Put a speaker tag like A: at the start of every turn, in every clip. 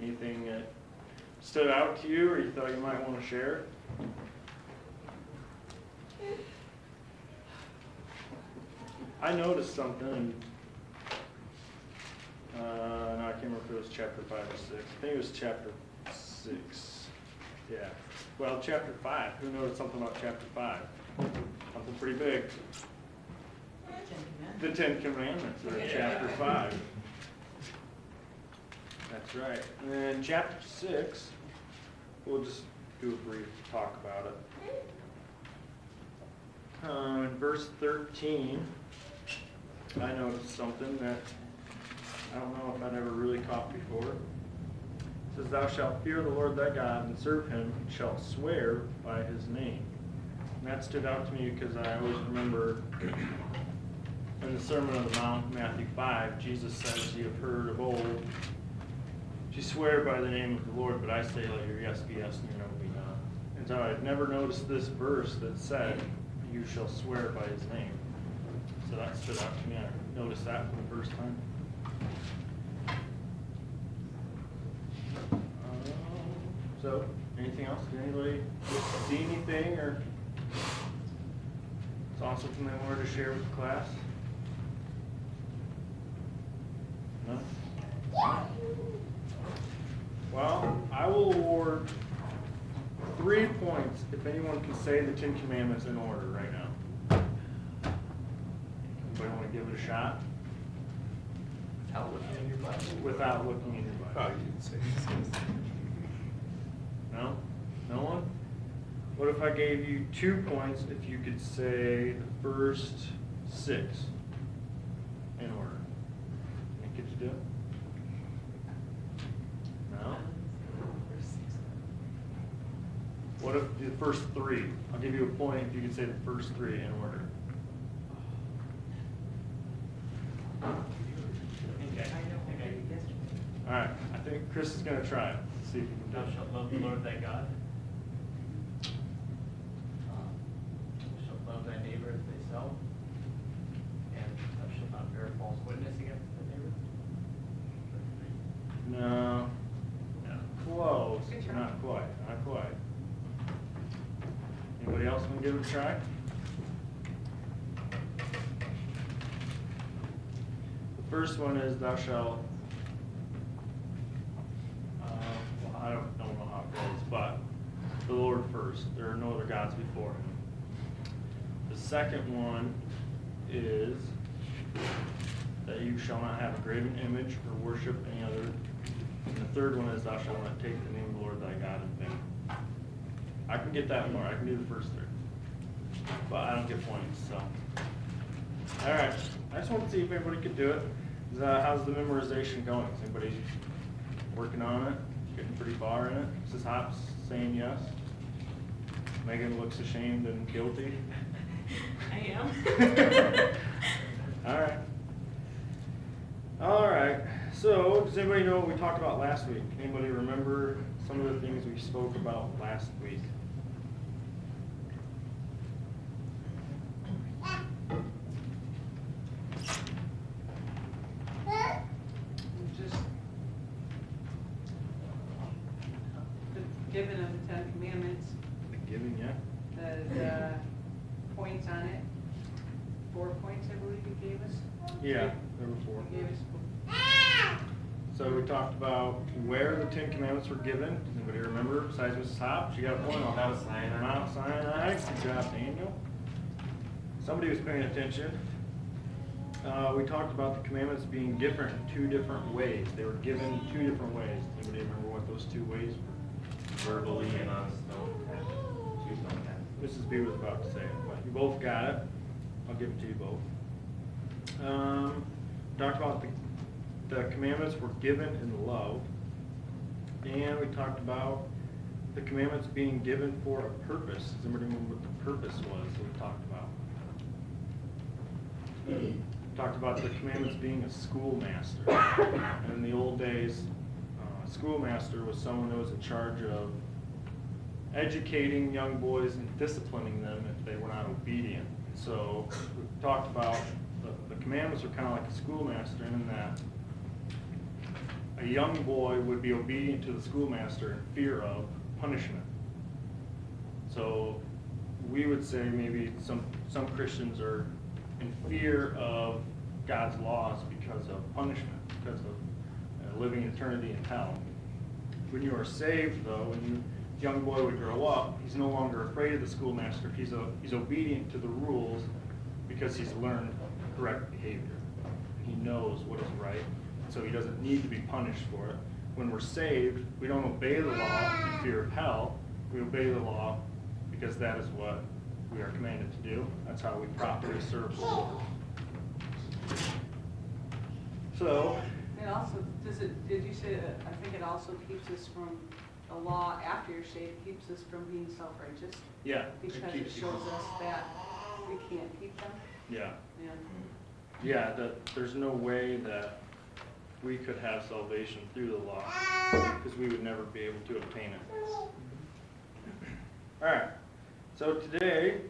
A: Anything that stood out to you or you thought you might want to share? I noticed something, and no, I can't remember if it was chapter 5 or 6. I think it was chapter 6. Yeah. Well, chapter 5. Who noticed something about chapter 5? Something pretty big. The Ten Commandments are in chapter 5. That's right. And then chapter 6, we'll just do a brief talk about it. In verse 13, I noticed something that I don't know if I'd ever really caught before. It says, "Thou shalt fear the Lord thy God and serve him, and shalt swear by his name." And that stood out to me because I always remember in the Sermon on the Mount, Matthew 5, Jesus says, "You have heard of old, you swear by the name of the Lord, but I say, let your yes be yes and your no be no." And so I'd never noticed this verse that said, "You shall swear by his name." So that stood out to me. I noticed that for the first time. So, anything else? Did anybody see anything or saw something they wanted to share with the class? No? Well, I will award 3 points if anyone can say the 10 Commandments in order right now. Anybody want to give it a shot?
B: Without looking in your Bible?
A: Without looking in your
C: Oh,
A: Bible.
C: you didn't say.
A: No? No one? What if I gave you 2 points if you could say the first 6 in order? Could you do it? No? What if the first 3? I'll give you a point if you can say the first 3 in order. All right, I think Chris is going to try it. See if you can do
B: Thou
A: it.
B: shalt love the Lord thy God. Thou shalt love thy neighbor as thyself. And thou shalt not bear false witness against thy neighbor.
A: No.
B: No.
A: Close.
D: Good try.
A: Not quite. Not quite. Anybody else want to give it a try? The first one is thou shalt. Well, I don't know how it goes, but the Lord first. There are no other gods before him. The second one is that you shall not have a graven image or worship any other. And the third one is thou shalt not take the name of the Lord thy God in vain. I can get that more. I can do the first 3. But I don't get points, so. All right. I just want to see if everybody could do it. How's the memorization going? Is anybody working on it? Getting pretty far in it? Mrs. Hops saying yes. Megan looks ashamed and guilty.
D: I am.
A: All right. All right. So, does anybody know what we talked about last week? Anybody remember some of the things we spoke about last week?
D: Just the giving of the 10 Commandments,
A: The giving, yeah?
D: the points on it. 4 points, I believe you gave us.
A: Yeah, there were 4.
D: You gave us.
A: So we talked about where the 10 Commandments were given. Does anybody remember besides Mrs. Hopp? She got a point on that.
B: Mount Sinai.
A: Mount Sinai. Good job, Daniel. Somebody was paying attention. We talked about the commandments being different in 2 different ways. They were given 2 different ways. Anybody remember what those 2 ways were?
B: Verbally and on stone tablets. 2 stone tablets.
A: Mrs. B was about to say it, but you both got it. I'll give it to you both. Talked about the commandments were given in love, and we talked about the commandments being given for a purpose. Does anybody remember what the purpose was that we talked about? Talked about the commandments being a schoolmaster. And in the old days, a schoolmaster was someone that was in charge of educating young boys and disciplining them if they were not obedient. So we talked about the commandments are kind of like a schoolmaster in that a young boy would be obedient to the schoolmaster in fear of punishment. So we would say maybe some Christians are in fear of God's laws because of punishment, because of living eternity in hell. When you are saved, though, when the young boy would grow up, he's no longer afraid of the schoolmaster. He's obedient to the rules because he's learned correct behavior. He knows what is right, so he doesn't need to be punished for it. When we're saved, we don't obey the law in fear of hell. We obey the law because that is what we are commanded to do. That's how we properly serve the Lord. So,
D: It also, did you say that, I think it also keeps us from, the law after you're saved keeps us from being self-righteous?
A: yeah.
D: Because it
A: keeps you-
D: shows us that we can't keep them?
A: Yeah.
D: Yeah.
A: Yeah, that there's no way that we could have salvation through the law, because we would never be able to obtain it. Alright, so today,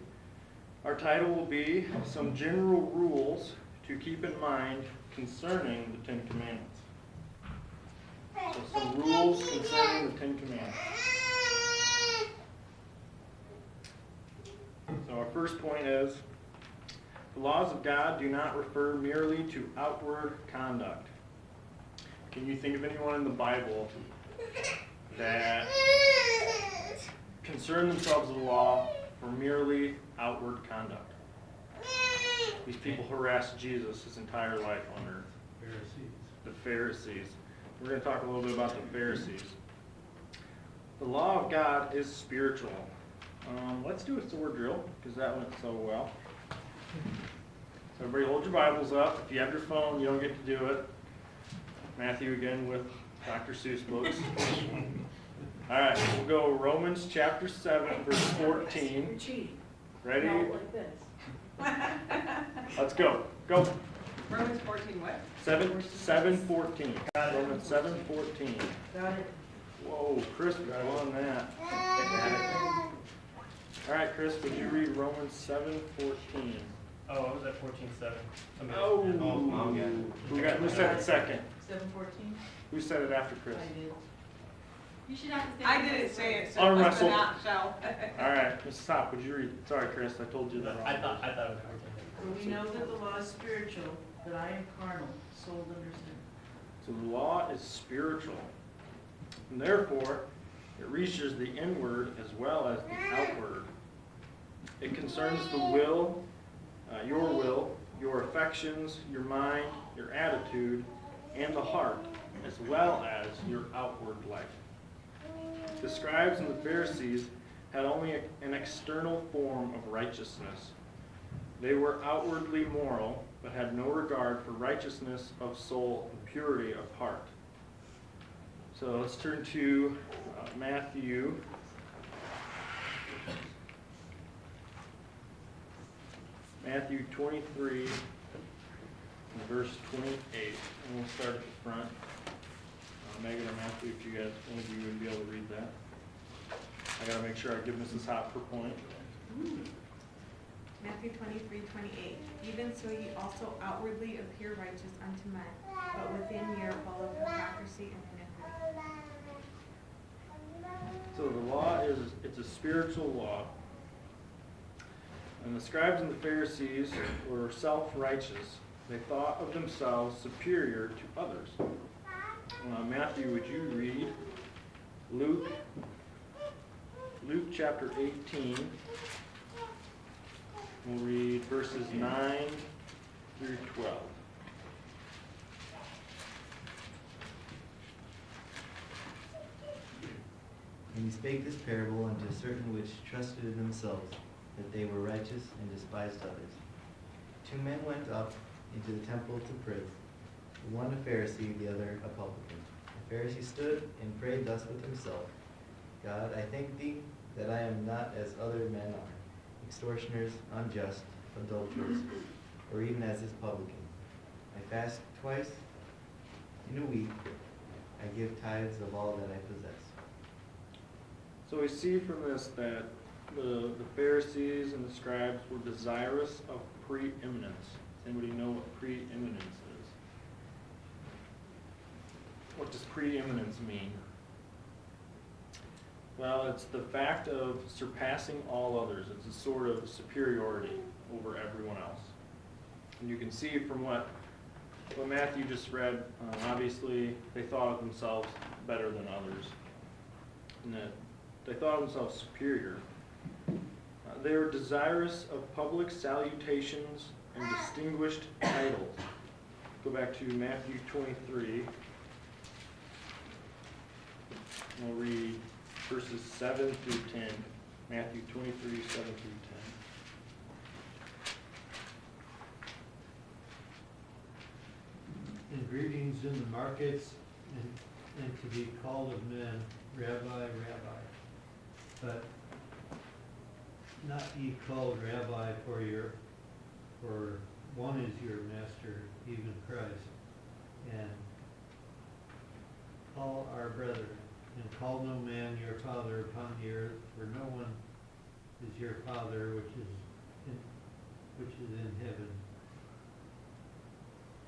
A: our title will be Some General Rules to Keep in Mind Concerning the Ten Commandments. So some rules concerning the Ten Commandments. So our first point is, the laws of God do not refer merely to outward conduct. Can you think of anyone in the Bible that concern themselves with the law for merely outward conduct? These people harassed Jesus his entire life on earth. The Pharisees. We're going to talk a little bit about the Pharisees. The law of God is spiritual. Let's do a sword drill, because that went so well. So everybody hold your Bibles up. If you have your phone, you don't get to do it. Matthew again with Dr. Seuss books. All right, we'll go Romans chapter 7, verse 14. Ready?
D: Like this.
A: Let's go. Go.
D: Romans 14 what?
A: 7:14. Romans 7:14.
D: Got it.
A: Whoa, Chris got on that. All right, Chris, would you read Romans 7:14?
B: Oh, I was at 14:7.
A: Oh, who said it second?
D: 7:14?
A: Who said it after Chris?
D: I did.
C: You should have to say.
D: I didn't say it, so
A: Arm
D: it must
A: wrestle.
D: have not, shall.
A: All right, Mrs. Hop, would you read? Sorry, Chris, I told you that wrong.
B: I thought it was 14.
E: For we know that the law is spiritual, but I am carnal, sold under sin.
A: So the law is spiritual, and therefore it reaches the inward as well as the outward. It concerns the will, your affections, your mind, your attitude, and the heart, as well as your outward life. The scribes and the Pharisees had only an external form of righteousness. They were outwardly moral, but had no regard for righteousness of soul and purity of heart. So let's turn to Matthew. Matthew 23, verse 28. And we'll start at the front. Megan or Matthew, if you guys, one of you would be able to read that. I gotta make sure I give Mrs. Hop her point.
C: Matthew 23:28. Even so ye also outwardly appear righteous unto men, but within ye are full of hypocrisy and iniquity.
A: So the law it's a spiritual law. And the scribes and the Pharisees were self-righteous. They thought of themselves superior to others. Matthew, would you read Luke chapter 18. We'll read verses 9 through 12.
F: And he spake this parable unto certain which trusted in themselves that they were righteous and despised others. 2 men went up into the temple to pray, the one a Pharisee, the other a publican. The Pharisee stood and prayed thus with himself, God, I thank thee that I am not as other men are, extortioners, unjust, adulterers, or even as this publican. I fast twice in a week. I give tithes of all that I possess.
A: So we see from this that the Pharisees and the scribes were desirous of preeminence. Anybody know what preeminence is? what does preeminence mean? Well, it's the fact of surpassing all others. It's a sort of superiority over everyone else. And you can see from what Matthew just read, obviously they thought of themselves better than others. And that they thought of themselves superior. They were desirous of public salutations and distinguished titles. Go back to Matthew 23. We'll read verses 7 through 10. Matthew 23, 7 through 10.
G: And greetings in the markets, and to be called of men, Rabbi, Rabbi. But not ye called Rabbi for one is your master, even Christ. And all our brethren, and call no man your father upon the earth, for no one is your father which is in heaven.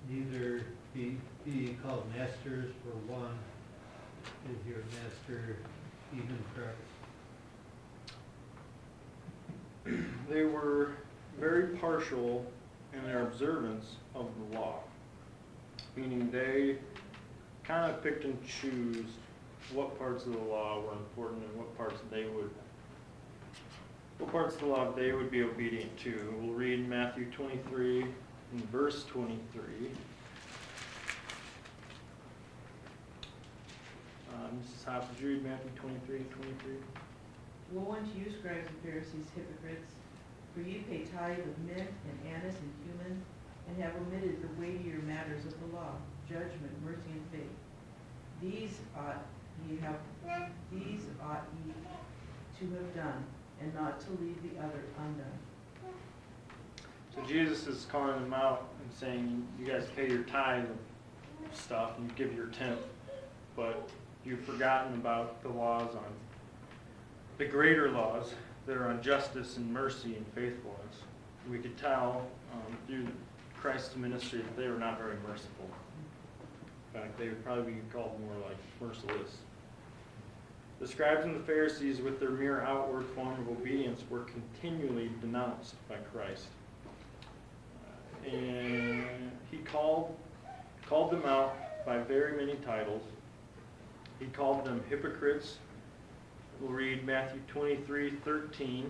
G: Neither be ye called masters, for one is your master, even Christ.
A: They were very partial in their observance of the law, meaning they kind of picked and choose what parts of the law were important and what parts of the law they would be obedient to. We'll read Matthew 23 and verse 23. Mrs. Hoff, would you read Matthew 23 and 23?
E: Woe unto you, scribes and Pharisees, hypocrites! For ye pay tithe of mint and anise and cumin, and have omitted the weightier matters of the law, judgment, mercy, and faith. These ought ye to have done, and not to leave the other undone.
A: So Jesus is calling them out and saying, you guys pay your tithe of stuff and you give your tenth, but you've forgotten about the laws on the greater laws that are on justice and mercy and faithfulness. We could tell through Christ's ministry that they were not very merciful. In fact, they would probably be called more like merciless. The scribes and the Pharisees, with their mere outward form of obedience, were continually denounced by Christ. And he called them out by very many titles. He called them hypocrites. We'll read Matthew 23:13.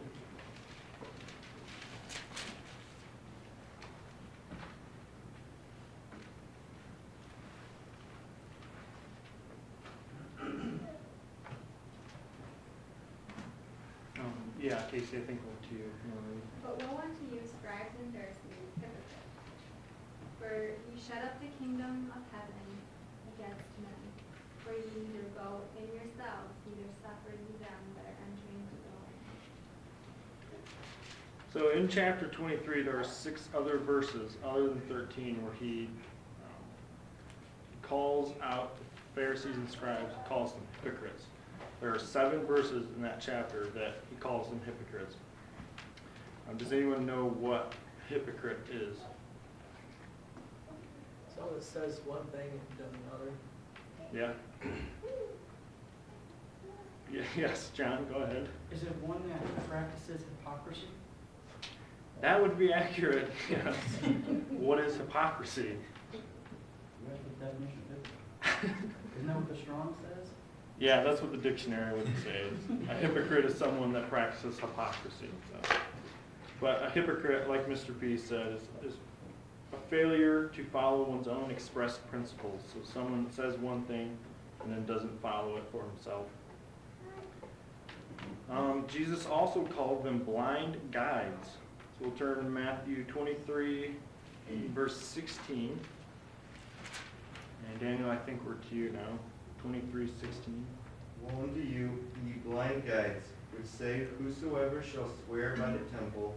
A: Yeah, Casey, I think we'll to you.
H: But woe unto you, scribes and Pharisees, hypocrites! For ye shut up the kingdom of heaven against men. For ye neither go in yourselves, neither suffer ye them that are entering to go in.
A: So in chapter 23, there are 6 other verses, other than 13, where he calls out the Pharisees and scribes, calls them hypocrites. There are 7 verses in that chapter that he calls them hypocrites. Does anyone know what hypocrite is?
B: Someone that says one thing and does another.
A: Yeah? Yes, John, go ahead.
I: Is it one that practices hypocrisy?
A: That would be accurate, yes. What is hypocrisy?
I: You have the definition of hypocrisy. Isn't that what the Strong says?
A: Yeah, that's what the dictionary would say. A hypocrite is someone that practices hypocrisy. So. But a hypocrite, like Mr. B said, is a failure to follow one's own expressed principles. So someone says one thing and then doesn't follow it for himself. Jesus also called them blind guides. So we'll turn to Matthew 23, verse 16. And Daniel, I think we're to you now. 23:16.
F: Woe unto you, ye blind guides, which say, whosoever shall swear by the temple,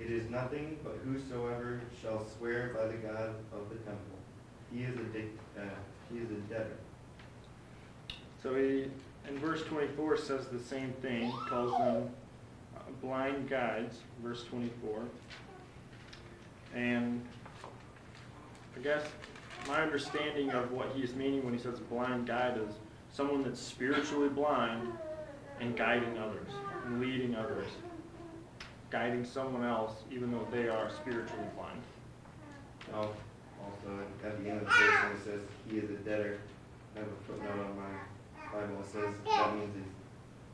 F: it is nothing but whosoever shall swear by the God of the temple. He is a debtor.
A: So he, in verse 24, says the same thing. He calls them blind guides, verse 24. And I guess my understanding of what he's meaning when he says blind guide is someone that's spiritually blind and guiding others and leading others, guiding someone else even though they are spiritually blind.
F: Also, at the end of the verse, when it says, he is a debtor, I have a footnote on my Bible, it says, that means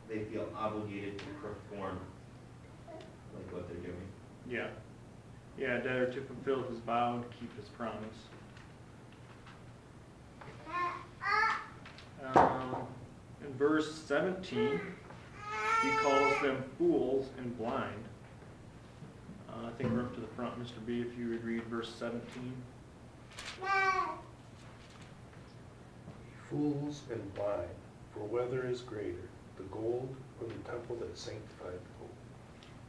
F: they feel obligated to perform like what they're doing.
A: Yeah. Yeah, debtor to fulfill his vow and keep his promise. In verse 17, he calls them fools and blind. I think we're up to the front, Mr. B, if you would read verse 17.
J: Fools and blind, for whether is greater, the gold or the temple that sanctified the gold?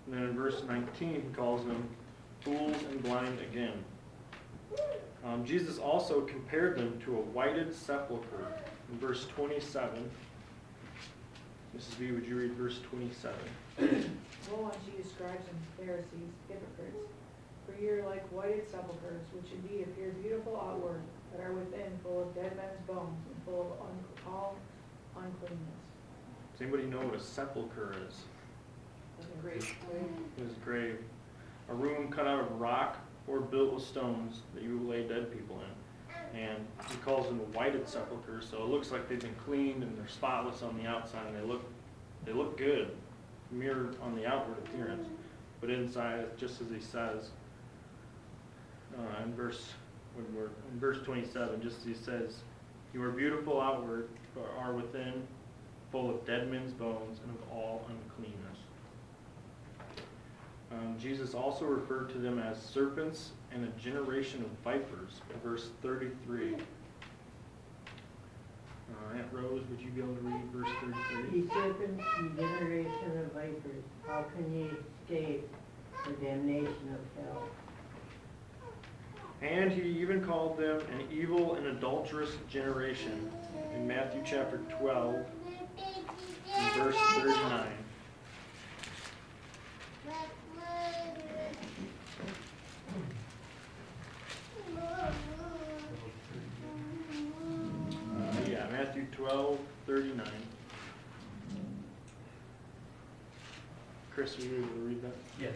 A: And then in verse 19, he calls them fools and blind again. Jesus also compared them to a whited sepulchre in verse 27. Mrs. B, would you read verse 27?
E: Woe unto you, scribes and Pharisees, hypocrites! For ye are like whited sepulchres, which indeed appear beautiful outward, but are within full of dead men's bones and full of all uncleanness.
A: Does anybody know what a sepulchre is?
E: Like a great grave.
A: It is a grave. A room cut out of rock or built with stones that you lay dead people in. And he calls them a whited sepulchre, so it looks like they've been cleaned and they're spotless on the outside and they look good, mirrored on the outward appearance. But inside, just as he says, in verse 27, just as he says, you are beautiful outward, but are within full of dead men's bones and of all uncleanness. Jesus also referred to them as serpents and a generation of vipers in verse 33. Aunt Rose, would you be able to read verse 33?
K: Ye serpents, ye generation of vipers, how can ye escape the damnation of hell?
A: And he even called them an evil and adulterous generation in Matthew chapter 12, in verse 39. Matthew 12:39. Chris, are you able to read that?
B: Yes.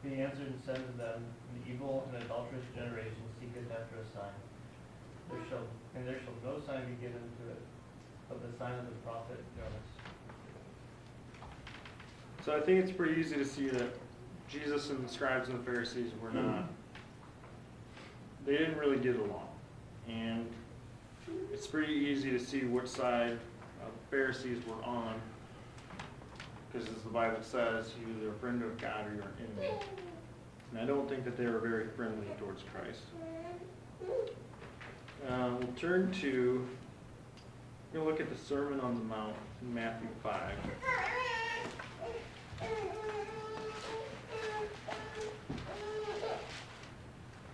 B: He answered and said to them, an evil and adulterous generation seeketh after a sign. There shall no sign be given to it, but the sign of the prophet Jonas.
A: So I think it's pretty easy to see that Jesus and the scribes and the Pharisees were not, they didn't really get along. And it's pretty easy to see which side the Pharisees were on, because as the Bible says, you're either a friend of God or you're an enemy. And I don't think that they were very friendly towards Christ. We'll turn to, we're going to look at the Sermon on the Mount in Matthew 5.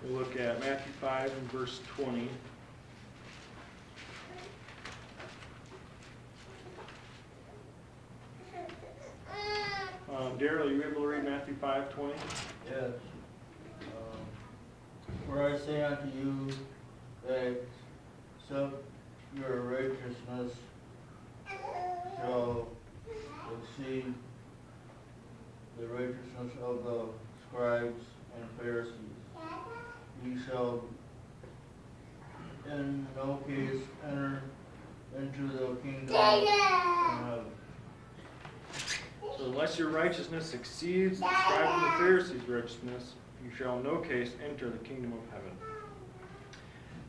A: We'll look at Matthew 5 and verse 20. Darrell, are you able to read Matthew 5:20?
L: Yes. For I say unto you that except your righteousness shall exceed the righteousness of the scribes and Pharisees, ye shall in no case enter into the kingdom of heaven.
A: So unless your righteousness exceeds the scribes and the Pharisees' righteousness, you shall in no case enter the kingdom of heaven.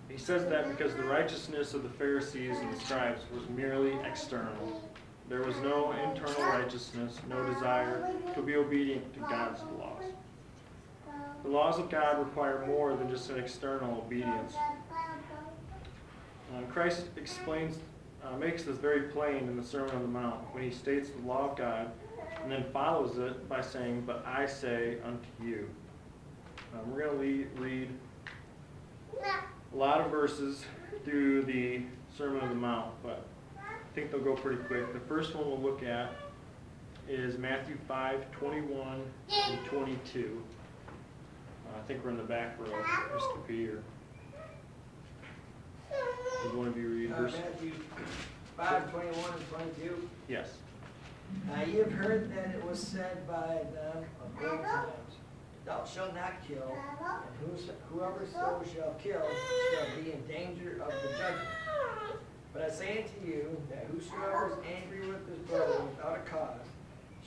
A: He says that because the righteousness of the Pharisees and the scribes was merely external. There was no internal righteousness, no desire to be obedient to God's laws. The laws of God require more than just an external obedience. Christ makes this very plain in the Sermon on the Mount when he states the law of God and then follows it by saying, but I say unto you. We're going to read a lot of verses through the Sermon on the Mount, but I think they'll go pretty quick. The first one we'll look at is Matthew 5:21 and 22. I think we're in the back row, Mr. Peter. Would one of you read verse?
M: Matthew 5:21 and 22.
A: Yes.
M: Ye have heard that it was said by them of old times, Thou shalt not kill, and whoever so shall kill shall be in danger of the judgment. But I say unto you, that whosoever is angry with his brother without a cause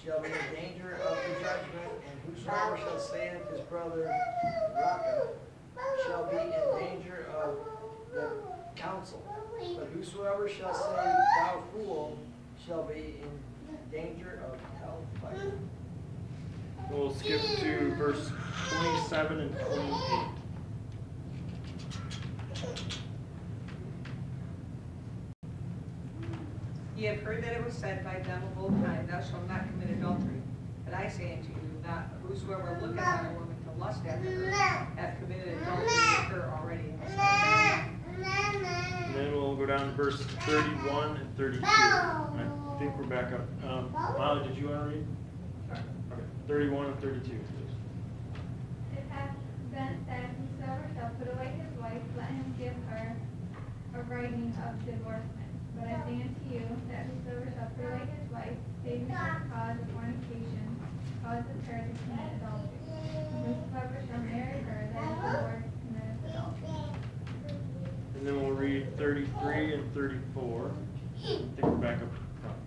M: shall be in danger of the judgment, and whosoever shall say unto his brother, Raka, shall be in danger of the council. But whosoever shall say, Thou fool, shall be in danger of hellfire.
A: We'll skip to verse 27 and 28.
D: Ye have heard that it was said by them of old time, Thou shalt not commit adultery. But I say unto you, that whosoever looketh on a woman to lust after her, hath committed adultery with her already in his heart.
A: And then we'll go down to verse 31 and 32. I think we're back up. Molly, did you want to read? Okay, 31 and 32, please.
H: It hath been said, whosoever shall put away his wife, let him give her a writing of divorcement. But I say unto you, that whosoever shall put away his wife, saving her cause of fornication, causeth her to commit adultery. And whosoever shall marry her, that is the Lord, committeth adultery.
A: And then we'll read 33 and 34. I think we're back up front.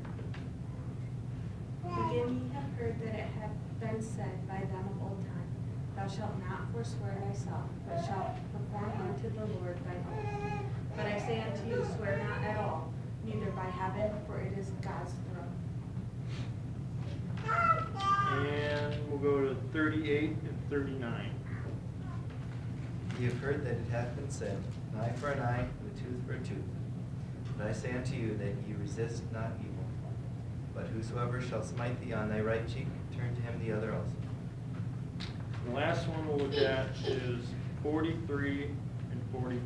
C: Again, ye have heard that it hath been said by them of old time, Thou shalt not forswear thyself, but shalt perform unto the Lord thine oath. But I say unto you, swear not at all, neither by heaven, for it is God's throne.
A: And we'll go to 38 and 39.
F: Ye have heard that it hath been said, An eye for an eye, and a tooth for a tooth. But I say unto you, that ye resist not evil. But whosoever shall smite thee on thy right cheek, turn to him the other also.
A: The last one we'll look at is 43 and 44.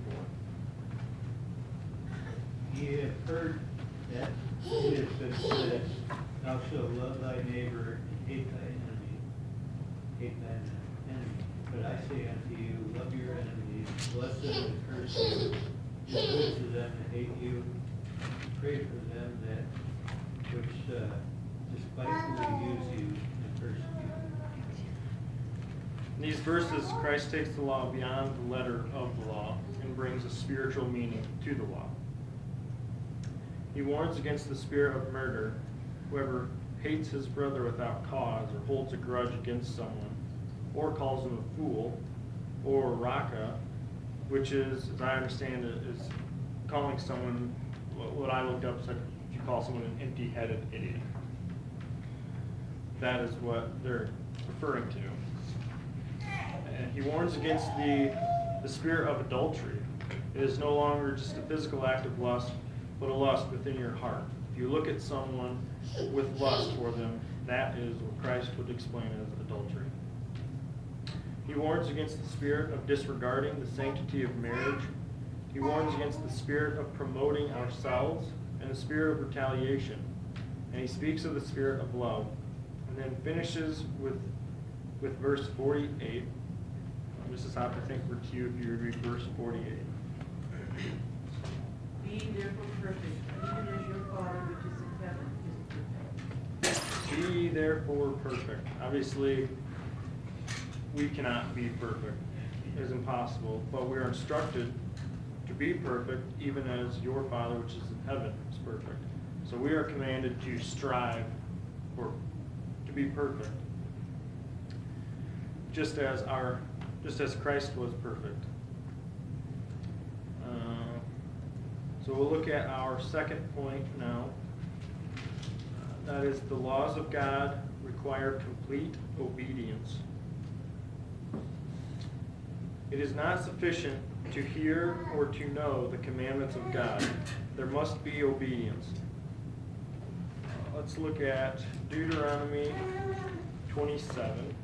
G: Ye have heard that it has been said, Thou shalt love thy neighbor and hate thy enemy. Hate thine enemy. But I say unto you, love your enemies, bless them and curse you, do good to them that hate you, pray for them that which despitefully use you and persecute you.
A: In these verses, Christ takes the law beyond the letter of the law and brings a spiritual meaning to the law. He warns against the spirit of murder. Whoever hates his brother without cause, or holds a grudge against someone, or calls him a fool, or raka, which is, as I understand it, is calling someone, what I looked up said, you call someone an empty-headed idiot. That is what they're referring to. And he warns against the spirit of adultery. It is no longer just a physical act of lust, but a lust within your heart. If you look at someone with lust for them, that is what Christ would explain as adultery. He warns against the spirit of disregarding the sanctity of marriage. He warns against the spirit of promoting ourselves and the spirit of retaliation. And he speaks of the spirit of love. And then finishes with verse 48. Mrs. Hop, I think for you, if you would read verse 48.
E: Be therefore perfect, even as your Father which is in heaven is perfect.
A: Be therefore perfect. Obviously, we cannot be perfect. It is impossible. But we are instructed to be perfect, even as your Father which is in heaven is perfect. So we are commanded to strive to be perfect, just as Christ was perfect. So we'll look at our second point now. That is, the laws of God require complete obedience. It is not sufficient to hear or to know the commandments of God. There must be obedience. Let's look at Deuteronomy 27,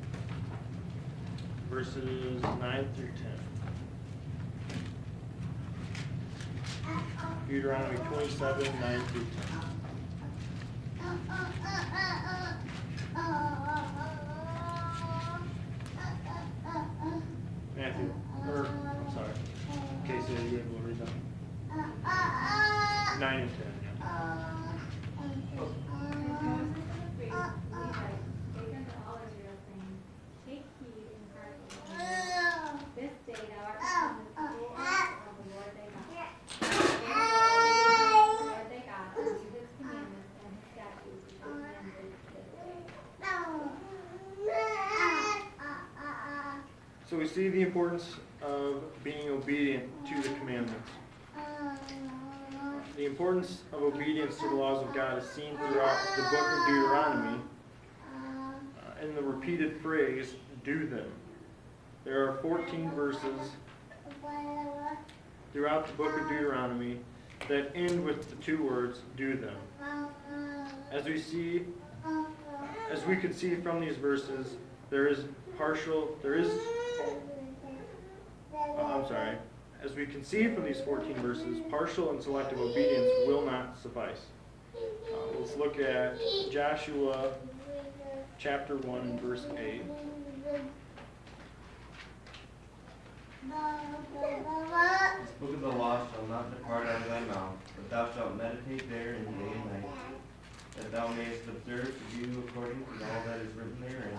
A: verses 9 through 10. Deuteronomy 27, 9 through 10. Matthew, I'm sorry. Casey, are you able to read that? 9 and 10, yeah.
H: And Moses and the priests, Levites, spake unto all Israel, saying, Take heed and hearken unto the Lord. This day thou art become the whole ark of the Lord thy God. Therefore obey the Lord thy God, and do his commandments and his statutes which I command thee this day.
A: So we see the importance of being obedient to the commandments. The importance of obedience to the laws of God is seen throughout the book of Deuteronomy in the repeated phrase, do them. There are 14 verses throughout the book of Deuteronomy that end with the 2 words, do them. As we could see from these verses, as we can see from these 14 verses, partial and selective obedience will not suffice. Let's look at Joshua chapter 1 and verse 8.
F: This book of the law shall not depart out of thy mouth, but thou shalt meditate therein day and night, that thou mayest observe to do according to all that is written therein.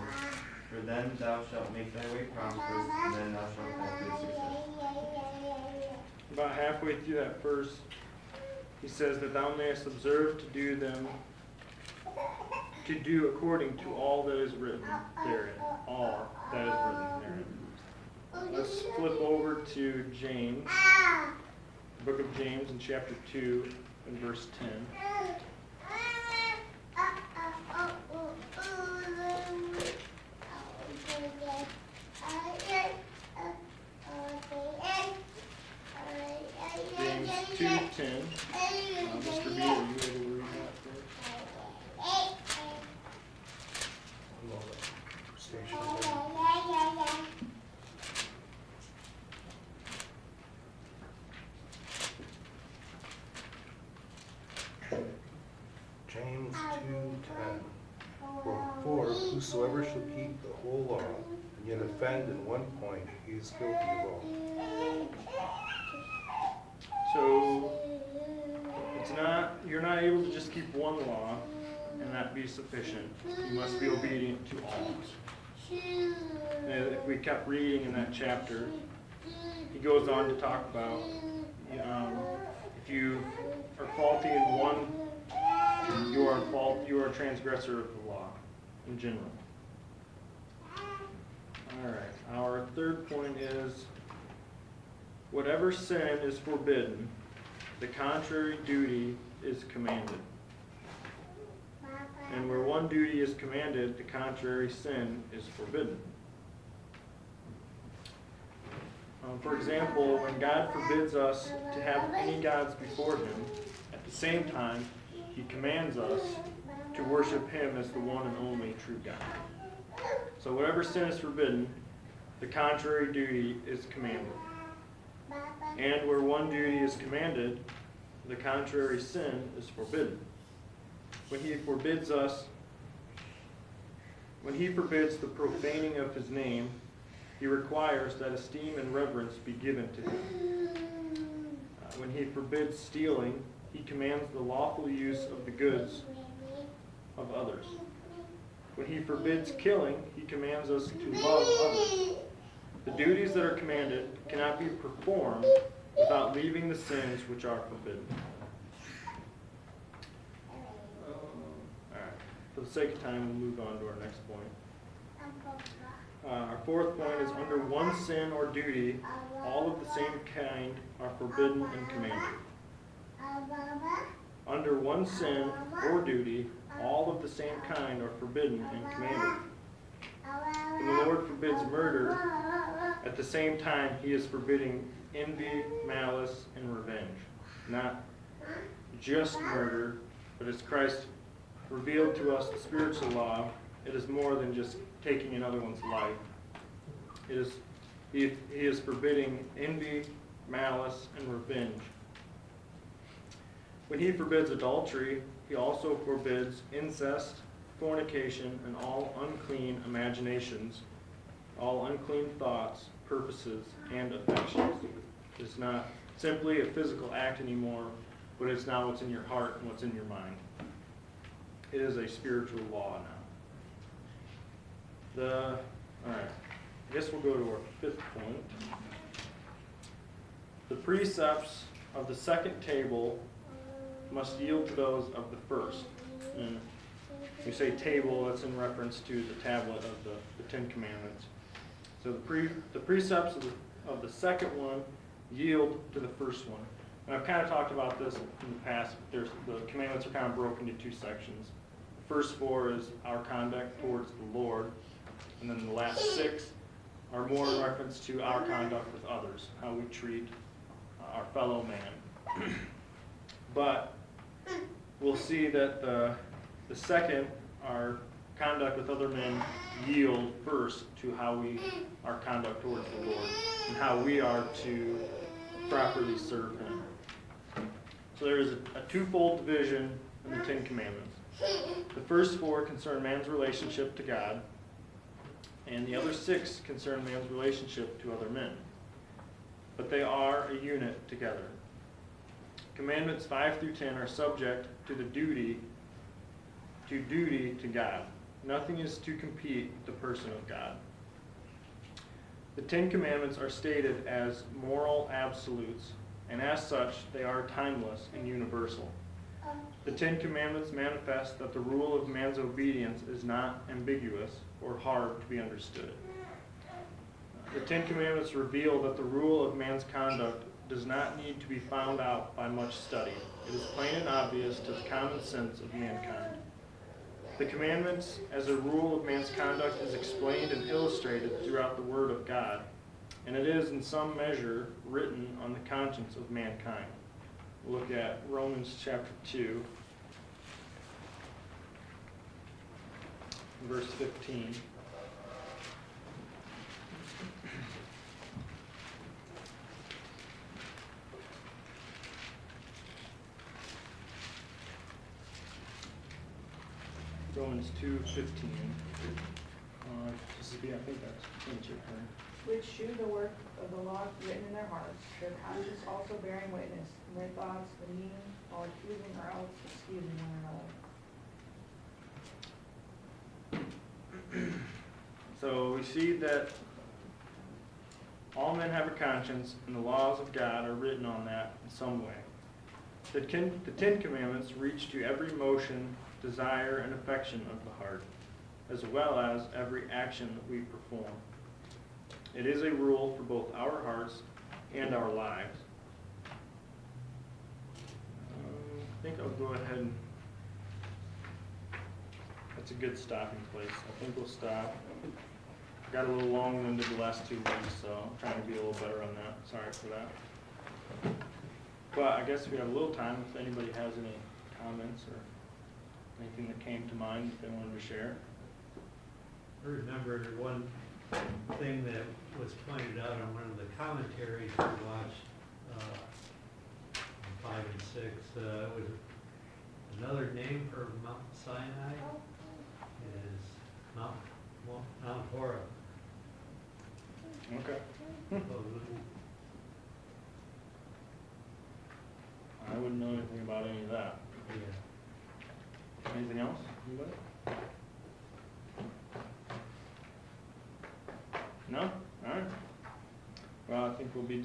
F: For then thou shalt make thy way prosperous, and then thou shalt have good success.
A: About halfway through that verse, he says that thou mayest observe to do according to all that is written therein. All that is written therein. Let's flip over to James, the book of James in chapter 2 and verse 10. James 2:10. Mr. B, are you able to read that for us?
J: Station. James 2:10. For whosoever shall keep the whole law, and yet offend in one point, he is guilty of all.
A: So you're not able to just keep one law and that be sufficient. You must be obedient to all. And if we kept reading in that chapter, he goes on to talk about if you are faulty in one, you are in fault. You are a transgressor of the law in general. All right. Our third point is whatever sin is forbidden, the contrary duty is commanded. And where one duty is commanded, the contrary sin is forbidden. For example, when God forbids us to have any gods before him, at the same time, he commands us to worship him as the one and only true God. So whatever sin is forbidden, the contrary duty is commanded. And where one duty is commanded, the contrary sin is forbidden. When he forbids the profaning of his name, he requires that esteem and reverence be given to him. When he forbids stealing, he commands the lawful use of the goods of others. When he forbids killing, he commands us to love others. The duties that are commanded cannot be performed without leaving the sins which are forbidden. Alright, for the sake of time, we'll move on to our next point. Our fourth point is under one sin or duty, all of the same kind are forbidden and commanded. Under one sin or duty, all of the same kind are forbidden and commanded. When the Lord forbids murder, at the same time he is forbidding envy, malice, and revenge. Not just murder, but as Christ revealed to us the spiritual law, it is more than just taking another one's life. He is forbidding envy, malice, and revenge. When he forbids adultery, he also forbids incest, fornication, and all unclean imaginations, all unclean thoughts, purposes, and affections. It's not simply a physical act anymore, but it's now what's in your heart and what's in your mind. It is a spiritual law now. All right, I guess we'll go to our fifth point. The precepts of the second table must yield to those of the first. And we say table, that's in reference to the tablet of the Ten Commandments. So the precepts of the second one yield to the first one. And I've kind of talked about this in the past. The commandments are kind of broken into two sections. The first 4 is our conduct towards the Lord, and then the last 6 are more in reference to our conduct with others, how we treat our fellow man. But we'll see that the second, our conduct with other men, yield first to how our conduct towards the Lord and how we are to properly serve Him. So there is a twofold division in the Ten Commandments. The first 4 concern man's relationship to God, and the other 6 concern man's relationship to other men. But they are a unit together. Commandments 5 through 10 are subject to the duty to God. Nothing is to compete with the person of God. The Ten Commandments are stated as moral absolutes, and as such, they are timeless and universal. The Ten Commandments manifest that the rule of man's obedience is not ambiguous or hard to be understood. The Ten Commandments reveal that the rule of man's conduct does not need to be found out by much study. It is plain and obvious to the common sense of mankind. The commandments as a rule of man's conduct is explained and illustrated throughout the Word of God, and it is in some measure written on the conscience of mankind. We'll look at Romans chapter 2, verse 15. Romans 2:15. I think that's your turn.
N: Which shew the work of the law written in their hearts, their conscience also bearing witness, and their thoughts the mean, while accusing or else excusing one another.
A: So we see that all men have a conscience, and the laws of God are written on that in some way. The Ten Commandments reach to every motion, desire, and affection of the heart, as well as every action that we perform. It is a rule for both our hearts and our lives. I think I'll go ahead and that's a good stopping place. I think we'll stop. I got a little long-winded the last 2 weeks, so I'm trying to be a little better on that. Sorry for that. But I guess we have a little time if anybody has any comments or anything that came to mind that they wanted to share.
G: I remember one thing that was pointed out on one of the commentaries we watched, 5 and 6, was another name for Mount Sinai is Mount Horeb.
A: Okay.
G: Supposedly.
A: I wouldn't know anything about any of that.
G: Yeah.
A: Anything else? Anybody? No? All right. Well, I think we'll be